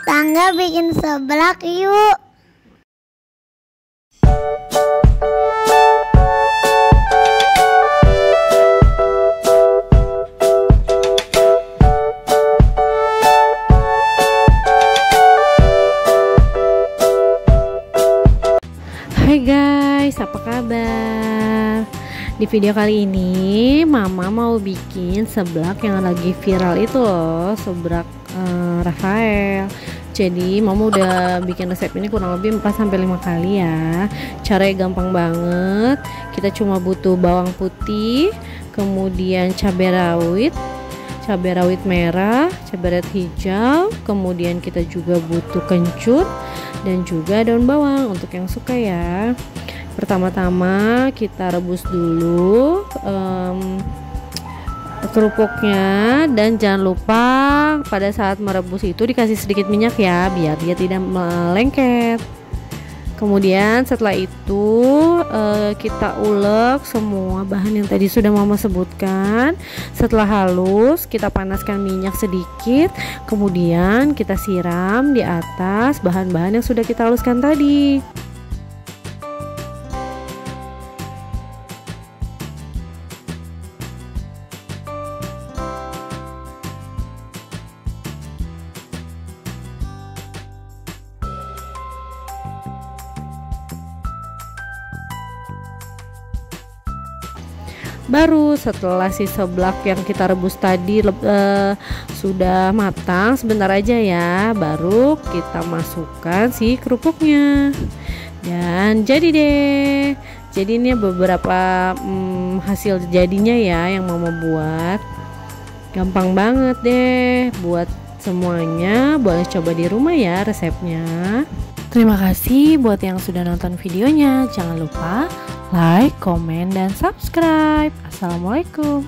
Tetangga bikin seblak yuk. Hai guys, apa kabar? Di video kali ini Mama mau bikin seblak yang lagi viral itu loh, seblak Rafael. Jadi Mama udah bikin resep ini kurang lebih 4-5 kali ya. Caranya gampang banget. Kita cuma butuh bawang putih, kemudian cabai rawit merah, cabai rawit hijau, kemudian kita juga butuh kencur dan juga daun bawang untuk yang suka ya. Pertama-tama kita rebus dulu kerupuknya, dan jangan lupa pada saat merebus itu dikasih sedikit minyak ya, biar dia tidak melengket. Kemudian setelah itu kita ulek semua bahan yang tadi sudah Mama sebutkan. Setelah halus kita panaskan minyak sedikit, kemudian kita siram di atas bahan-bahan yang sudah kita haluskan tadi. Baru setelah si seblak yang kita rebus tadi sudah matang, sebentar aja ya, baru kita masukkan si kerupuknya. Dan jadi deh. Jadi ini beberapa hasil jadinya ya yang Mama buat. Gampang banget deh buat semuanya, boleh coba di rumah ya resepnya. Terima kasih buat yang sudah nonton videonya. Jangan lupa like, komen, dan subscribe. Assalamualaikum.